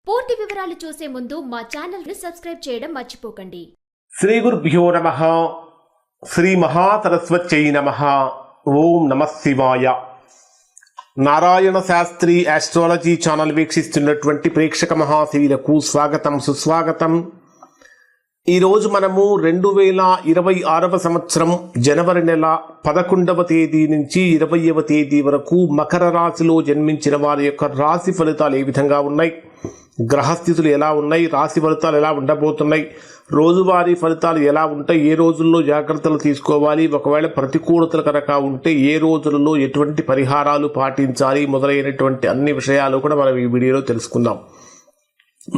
పూర్తి వివరాలు చూసే ముందు మా ఛానల్ ని సబ్స్క్రైబ్ చేయడం మర్చిపోకండి. శ్రీ గురుభ్యో నమః. శ్రీ మహాసరస్వత్యై నమః. ఓం నమః శివాయ. నారాయణ శాస్త్రి ఆస్ట్రాలజీ ఛానల్ వీక్షిస్తున్నటువంటి ప్రేక్షక మహాశీలకు స్వాగతం, సుస్వాగతం. ఈరోజు మనము 2026 సంవత్సరం జనవరి నెల 11వ తేదీ నుంచి 20వ తేదీ వరకు మకర రాశిలో జన్మించిన వారి యొక్క రాశి ఫలితాలు ఏ విధంగా ఉన్నాయి, గ్రహస్థితులు ఎలా ఉన్నాయి, రాశి ఫలితాలు ఎలా ఉండబోతున్నాయి, రోజువారీ ఫలితాలు ఎలా ఉంటాయి, ఏ రోజుల్లో జాగ్రత్తలు తీసుకోవాలి, ఒకవేళ ప్రతికూలతలు కనుక ఉంటే ఏ రోజులలో ఎటువంటి పరిహారాలు పాటించాలి మొదలైనటువంటి అన్ని విషయాలు కూడా మనం ఈ వీడియోలో తెలుసుకుందాం.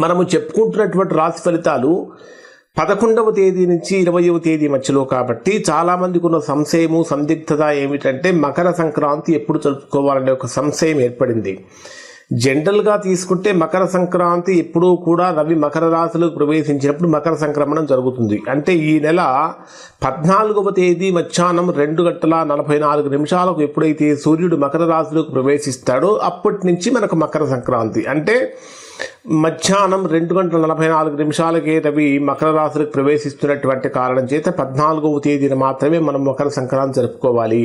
మనము చెప్పుకుంటున్నటువంటి రాశి ఫలితాలు 11వ తేదీ నుంచి 20వ తేదీ మధ్యలో కాబట్టి చాలామందికి ఉన్న సంశయము, సందిగ్ధత ఏమిటంటే మకర సంక్రాంతి ఎప్పుడు జరుపుకోవాలనే ఒక సంశయం ఏర్పడింది. జనరల్గా తీసుకుంటే మకర సంక్రాంతి ఎప్పుడూ కూడా రవి మకర రాశిలో ప్రవేశించినప్పుడు మకర సంక్రమణం జరుగుతుంది. అంటే ఈ నెల 14వ తేదీ మధ్యాహ్నం 2:44 ఎప్పుడైతే సూర్యుడు మకర రాశిలోకి ప్రవేశిస్తాడో అప్పటి నుంచి మనకు మకర సంక్రాంతి. అంటే మధ్యాహ్నం 2:44 రవి మకర రాశిలోకి ప్రవేశిస్తున్నటువంటి కారణం చేత 14వ తేదీన మాత్రమే మనం మకర సంక్రాంతి జరుపుకోవాలి.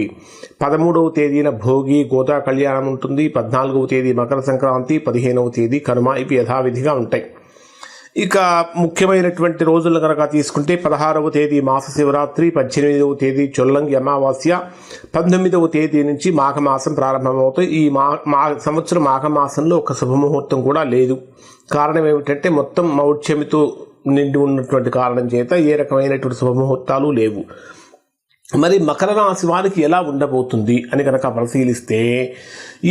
13వ తేదీన భోగి గోదా కళ్యాణం ఉంటుంది, 14వ తేదీ మకర సంక్రాంతి, 15వ తేదీ కనుమ. ఇవి యథావిధిగా ఉంటాయి. ఇక ముఖ్యమైనటువంటి రోజులు కనుక తీసుకుంటే 16వ తేదీ మాస శివరాత్రి, 18వ తేదీ చొల్లంగి అమావాస్య, 19వ తేదీ నుంచి మాఘమాసం ప్రారంభమవుతాయి. ఈ సంవత్సరం మాఘమాసంలో ఒక శుభముహూర్తం కూడా లేదు. కారణం ఏమిటంటే మొత్తం మౌఢ్యమితో నిండి ఉన్నటువంటి కారణం చేత ఏ రకమైనటువంటి శుభముహూర్తాలు లేవు. మరి మకర రాశి వారికి ఎలా ఉండబోతుంది అని కనుక పరిశీలిస్తే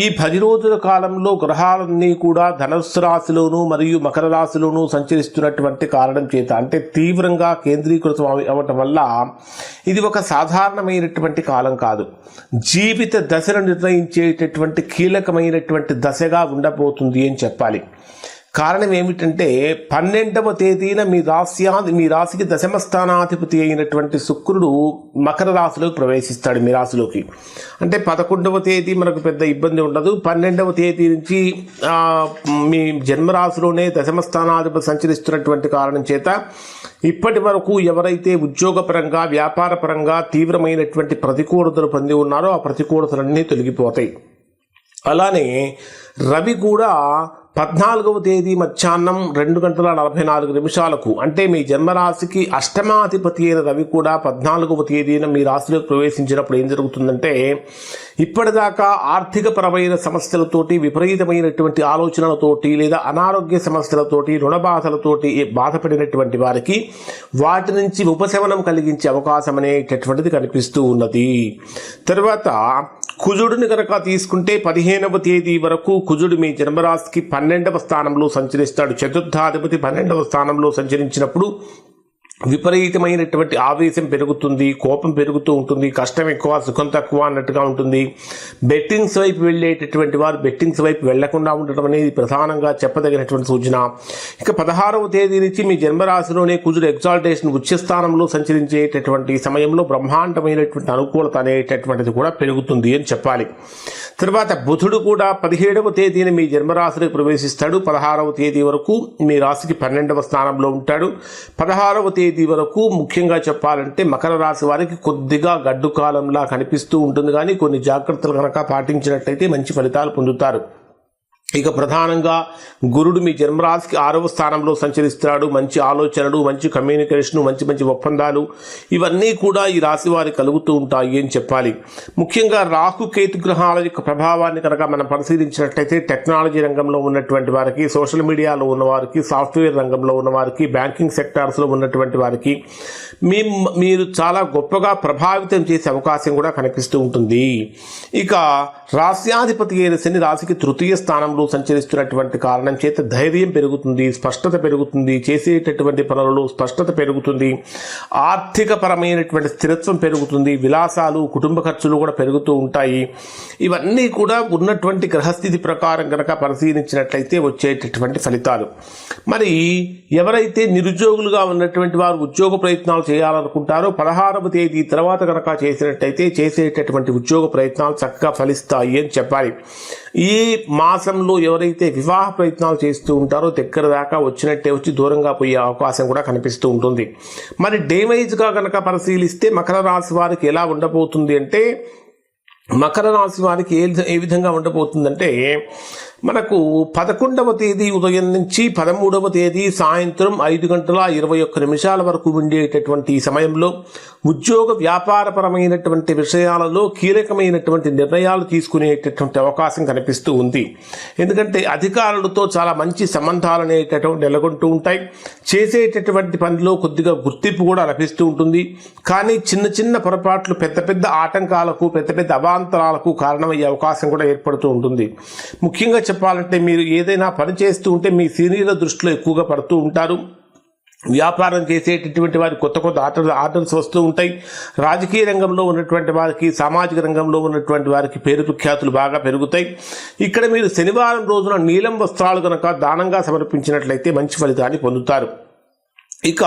ఈ 10 రోజుల కాలంలో గ్రహాలన్నీ కూడా ధనుస్సు రాశిలోను మరియు మకర రాశిలోను సంచరిస్తున్నటువంటి కారణం చేత, అంటే తీవ్రంగా కేంద్రీకృతం అవ్వటం వల్ల ఇది ఒక సాధారణమైనటువంటి కాలం కాదు. జీవిత దశను నిర్ణయించేటటువంటి కీలకమైనటువంటి దశగా ఉండబోతుంది అని చెప్పాలి. కారణం ఏమిటంటే 12వ తేదీన మీ రాశికి దశమ స్థానాధిపతి అయినటువంటి శుక్రుడు మకర రాశిలోకి ప్రవేశిస్తాడు మీ రాశిలోకి. అంటే 11వ తేదీ మనకు పెద్ద ఇబ్బంది ఉండదు. 12వ తేదీ నుంచి మీ జన్మరాశిలోనే దశమ స్థానాధిపతి సంచరిస్తున్నటువంటి కారణం చేత ఇప్పటి వరకు ఎవరైతే ఉద్యోగపరంగా వ్యాపారపరంగా తీవ్రమైనటువంటి ప్రతికూలతలు పొంది ఉన్నారో ఆ ప్రతికూలతలన్నీ తొలగిపోతాయి. అలానే రవి కూడా 14వ తేదీ మధ్యాహ్నం 2:44 అంటే మీ జన్మరాశికి అష్టమాధిపతి అయిన రవి కూడా 14వ తేదీన మీ రాశిలోకి ప్రవేశించినప్పుడు ఏం జరుగుతుందంటే ఇప్పటిదాకా ఆర్థిక పరమైన సమస్యలతోటి, విపరీతమైనటువంటి ఆలోచనలతోటి లేదా అనారోగ్య సమస్యలతోటి, రుణ బాధలతోటి బాధపడినటువంటి వారికి వాటి నుంచి ఉపశమనం కలిగించే అవకాశం అనేటటువంటిది కనిపిస్తూ ఉన్నది. తర్వాత కుజుడిని కనుక తీసుకుంటే 15వ తేదీ వరకు కుజుడు మీ జన్మరాశికి 12వ స్థానంలో సంచరిస్తాడు. చతుర్థాధిపతి 12వ స్థానంలో సంచరించినప్పుడు విపరీతమైనటువంటి ఆవేశం పెరుగుతుంది, కోపం పెరుగుతూ ఉంటుంది, కష్టం ఎక్కువ సుఖం తక్కువ అన్నట్టుగా ఉంటుంది. బెట్టింగ్స్ వైపు వెళ్ళేటటువంటి వారు బెట్టింగ్స్ వైపు వెళ్లకుండా ఉండటం అనేది ప్రధానంగా చెప్పదగినటువంటి సూచన. ఇక 16వ తేదీ నుంచి మీ జన్మరాశిలోనే కుజుడు ఎగ్జాల్టేషన్ ఉచ్చస్థానంలో సంచరించేటటువంటి సమయంలో బ్రహ్మాండమైనటువంటి అనుకూలత అనేటటువంటిది కూడా పెరుగుతుంది అని చెప్పాలి. తర్వాత బుధుడు కూడా 17వ తేదీన మీ జన్మరాశిలోకి ప్రవేశిస్తాడు. 16వ తేదీ వరకు మీ రాశికి 12వ స్థానంలో ఉంటాడు. 16వ తేదీ వరకు ముఖ్యంగా చెప్పాలంటే మకర రాశి వారికి కొద్దిగా గడ్డు కాలంలా కనిపిస్తూ ఉంటుంది, కానీ కొన్ని జాగ్రత్తలు కనుక పాటించినట్లయితే మంచి ఫలితాలు పొందుతారు. ఇక ప్రధానంగా గురుడు మీ జన్మరాశికి 6వ స్థానంలో సంచరిస్తున్నాడు. మంచి ఆలోచనలు, మంచి కమ్యూనికేషన్, మంచి ఒప్పందాలు ఇవన్నీ కూడా ఈ రాశి వారికి కలుగుతూ ఉంటాయి అని చెప్పాలి. ముఖ్యంగా రాహు కేతు గ్రహాల యొక్క ప్రభావాన్ని కనుక మనం పరిశీలించినట్లయితే టెక్నాలజీ రంగంలో ఉన్నటువంటి వారికి, సోషల్ మీడియాలో ఉన్నవారికి, సాఫ్ట్వేర్ రంగంలో ఉన్నవారికి, బ్యాంకింగ్ సెక్టార్స్లో ఉన్నటువంటి వారికి మీరు చాలా గొప్పగా ప్రభావితం చేసే అవకాశం కూడా కనిపిస్తూ ఉంటుంది. ఇక రాశ్యాధిపతి అయిన శని రాశికి 3వ స్థానంలో సంచరిస్తున్నటువంటి కారణం చేత ధైర్యం పెరుగుతుంది, స్పష్టత పెరుగుతుంది, చేసేటటువంటి పనులలో స్పష్టత పెరుగుతుంది, ఆర్థిక పరమైనటువంటి స్థిరత్వం పెరుగుతుంది, విలాసాలు, కుటుంబ ఖర్చులు కూడా పెరుగుతూ ఉంటాయి. ఇవన్నీ కూడా ఉన్నటువంటి గ్రహస్థితి ప్రకారం కనుక పరిశీలించినట్లయితే వచ్చేటటువంటి ఫలితాలు. మరి ఎవరైతే నిరుద్యోగులుగా ఉన్నటువంటి వారు ఉద్యోగ ప్రయత్నాలు చేయాలనుకుంటారో 16వ తేదీ తర్వాత కనుక చేసినట్లయితే చేసేటటువంటి ఉద్యోగ ప్రయత్నాలు చక్కగా ఫలిస్తాయి అని చెప్పాలి. ఈ మాసంలో ఎవరైతే వివాహ ప్రయత్నాలు చేస్తూ ఉంటారో దగ్గర దాకా వచ్చినట్టే వచ్చి దూరంగా పోయే అవకాశం కూడా కనిపిస్తూ ఉంటుంది. మరి డే వైజ్గా కనుక పరిశీలిస్తే మకర రాశి వారికి ఎలా ఉండబోతుంది అంటే, మకర రాశి వారికి ఏ విధంగా ఉండబోతుందంటే, మనకు 11వ తేదీ ఉదయం నుంచి 13వ తేదీ సాయంత్రం 5:21 వరకు ఉండేటటువంటి ఈ సమయంలో ఉద్యోగ వ్యాపారపరమైనటువంటి విషయాలలో కీలకమైనటువంటి నిర్ణయాలు తీసుకునేటటువంటి అవకాశం కనిపిస్తూ ఉంది. ఎందుకంటే అధికారులతో చాలా మంచి సంబంధాలు అనేటటువంటి నెలకొంటూ ఉంటాయి. చేసేటటువంటి పనిలో కొద్దిగా గుర్తింపు కూడా లభిస్తూ ఉంటుంది. కానీ చిన్న చిన్న పొరపాట్లు పెద్ద పెద్ద ఆటంకాలకు, పెద్ద పెద్ద అవాంతరాలకు కారణమయ్యే అవకాశం కూడా ఏర్పడుతూ ఉంటుంది. ముఖ్యంగా చెప్పాలంటే, మీరు ఏదైనా పని చేస్తూ ఉంటే మీ సీనియర్ల దృష్టిలో ఎక్కువగా పడుతూ ఉంటారు. వ్యాపారం చేసేటటువంటి వారికి కొత్త కొత్త ఆర్డర్స్ వస్తూ ఉంటాయి. రాజకీయ రంగంలో ఉన్నటువంటి వారికి, సామాజిక రంగంలో ఉన్నటువంటి వారికి పేరు ప్రఖ్యాతులు బాగా పెరుగుతాయి. ఇక్కడ మీరు శనివారం రోజున నీలం వస్త్రాలు కనుక దానంగా సమర్పించినట్లయితే మంచి ఫలితాన్ని పొందుతారు. ఇక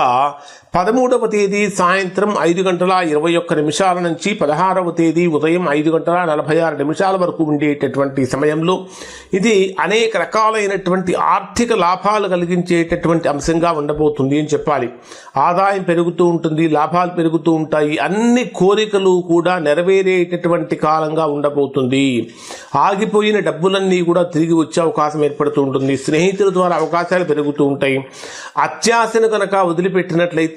13వ తేదీ సాయంత్రం 5:21 నుంచి 16వ తేదీ ఉదయం 5:46 వరకు ఉండేటటువంటి సమయంలో ఇది అనేక రకాలైనటువంటి ఆర్థిక లాభాలు కలిగించేటటువంటి అంశంగా ఉండబోతుంది అని చెప్పాలి. ఆదాయం పెరుగుతూ ఉంటుంది, లాభాలు పెరుగుతూ ఉంటాయి, అన్ని కోరికలు కూడా నెరవేరేటటువంటి కాలంగా ఉండబోతుంది. ఆగిపోయిన డబ్బులన్నీ కూడా తిరిగి వచ్చే అవకాశం ఏర్పడుతూ ఉంటుంది. స్నేహితుల ద్వారా అవకాశాలు పెరుగుతూ ఉంటాయి. అత్యాశను కనుక వదిలిపెట్టినట్లయితే,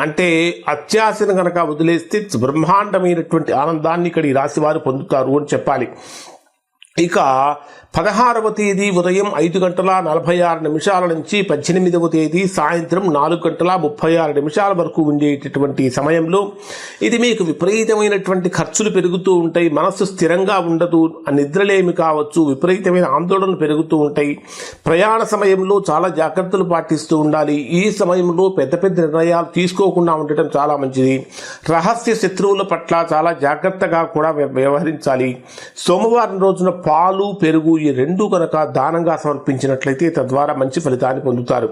అంటే అత్యాశను కనుక వదిలేస్తే బ్రహ్మాండమైనటువంటి ఆనందాన్ని ఇక్కడ ఈ రాశి వారు పొందుతారు అని చెప్పాలి. ఇక 16వ తేదీ ఉదయం 5:46 నుంచి 18వ తేదీ సాయంత్రం 4:36 వరకు ఉండేటటువంటి సమయంలో ఇది మీకు విపరీతమైనటువంటి ఖర్చులు పెరుగుతూ ఉంటాయి. మనస్సు స్థిరంగా ఉండదు, నిద్రలేమి కావచ్చు, విపరీతమైన ఆందోళనలు పెరుగుతూ ఉంటాయి. ప్రయాణ సమయంలో చాలా జాగ్రత్తలు పాటిస్తూ ఉండాలి. ఈ సమయంలో పెద్ద పెద్ద నిర్ణయాలు తీసుకోకుండా ఉండటం చాలా మంచిది. రహస్య శత్రువుల పట్ల చాలా జాగ్రత్తగా కూడా వ్యవహరించాలి. సోమవారం రోజున పాలు, పెరుగు ఈ రెండు కనుక దానంగా సమర్పించినట్లయితే తద్వారా మంచి ఫలితాన్ని పొందుతారు.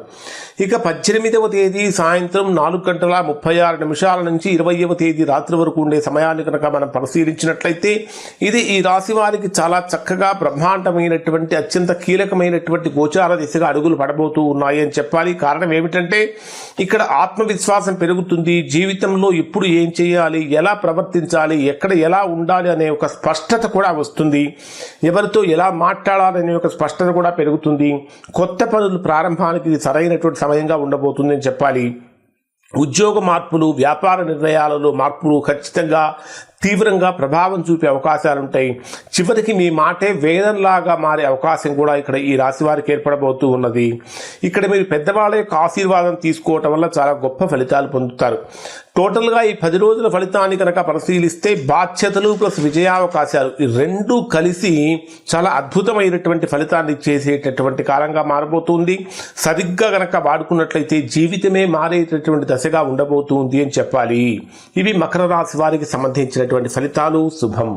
ఇక 18వ తేదీ సాయంత్రం 4:36 నుంచి 20వ తేదీ రాత్రి వరకు ఉండే సమయాన్ని కనుక మనం పరిశీలించినట్లయితే ఇది ఈ రాశి వారికి చాలా చక్కగా బ్రహ్మాండమైనటువంటి అత్యంత కీలకమైనటువంటి గోచార దిశగా అడుగులు పడబోతూ ఉన్నాయి అని చెప్పాలి. కారణం ఏమిటంటే, ఇక్కడ ఆత్మవిశ్వాసం పెరుగుతుంది. జీవితంలో ఎప్పుడు ఏం చేయాలి, ఎలా ప్రవర్తించాలి, ఎక్కడ ఎలా ఉండాలి అనే ఒక స్పష్టత కూడా వస్తుంది. ఎవరితో ఎలా మాట్లాడాలనే ఒక స్పష్టత కూడా పెరుగుతుంది. కొత్త పనులు ప్రారంభానికి ఇది సరైనటువంటి సమయంగా ఉండబోతుంది అని చెప్పాలి. ఉద్యోగ మార్పులు, వ్యాపార నిర్ణయాలలో మార్పులు ఖచ్చితంగా తీవ్రంగా ప్రభావం చూపే అవకాశాలుంటాయి. చివరికి మీ మాటే వేదంలాగా మారే అవకాశం కూడా ఇక్కడ ఈ రాశి వారికి ఏర్పడబోతూ ఉన్నది. ఇక్కడ మీరు పెద్దవాళ్ళ యొక్క ఆశీర్వాదం తీసుకోవటం వల్ల చాలా గొప్ప ఫలితాలు పొందుతారు. టోటల్గా ఈ 10 రోజుల ఫలితాన్ని కనుక పరిశీలిస్తే బాధ్యతలు ప్లస్ విజయావకాశాలు ఈ రెండూ కలిసి చాలా అద్భుతమైనటువంటి ఫలితాన్ని ఇచ్చేసేటటువంటి కాలంగా మారబోతుంది. సరిగ్గా కనుక వాడుకున్నట్లయితే జీవితమే మారేటటువంటి దశగా ఉండబోతుంది అని చెప్పాలి. ఇవి మకర రాశి వారికి సంబంధించినటువంటి ఫలితాలు. శుభం.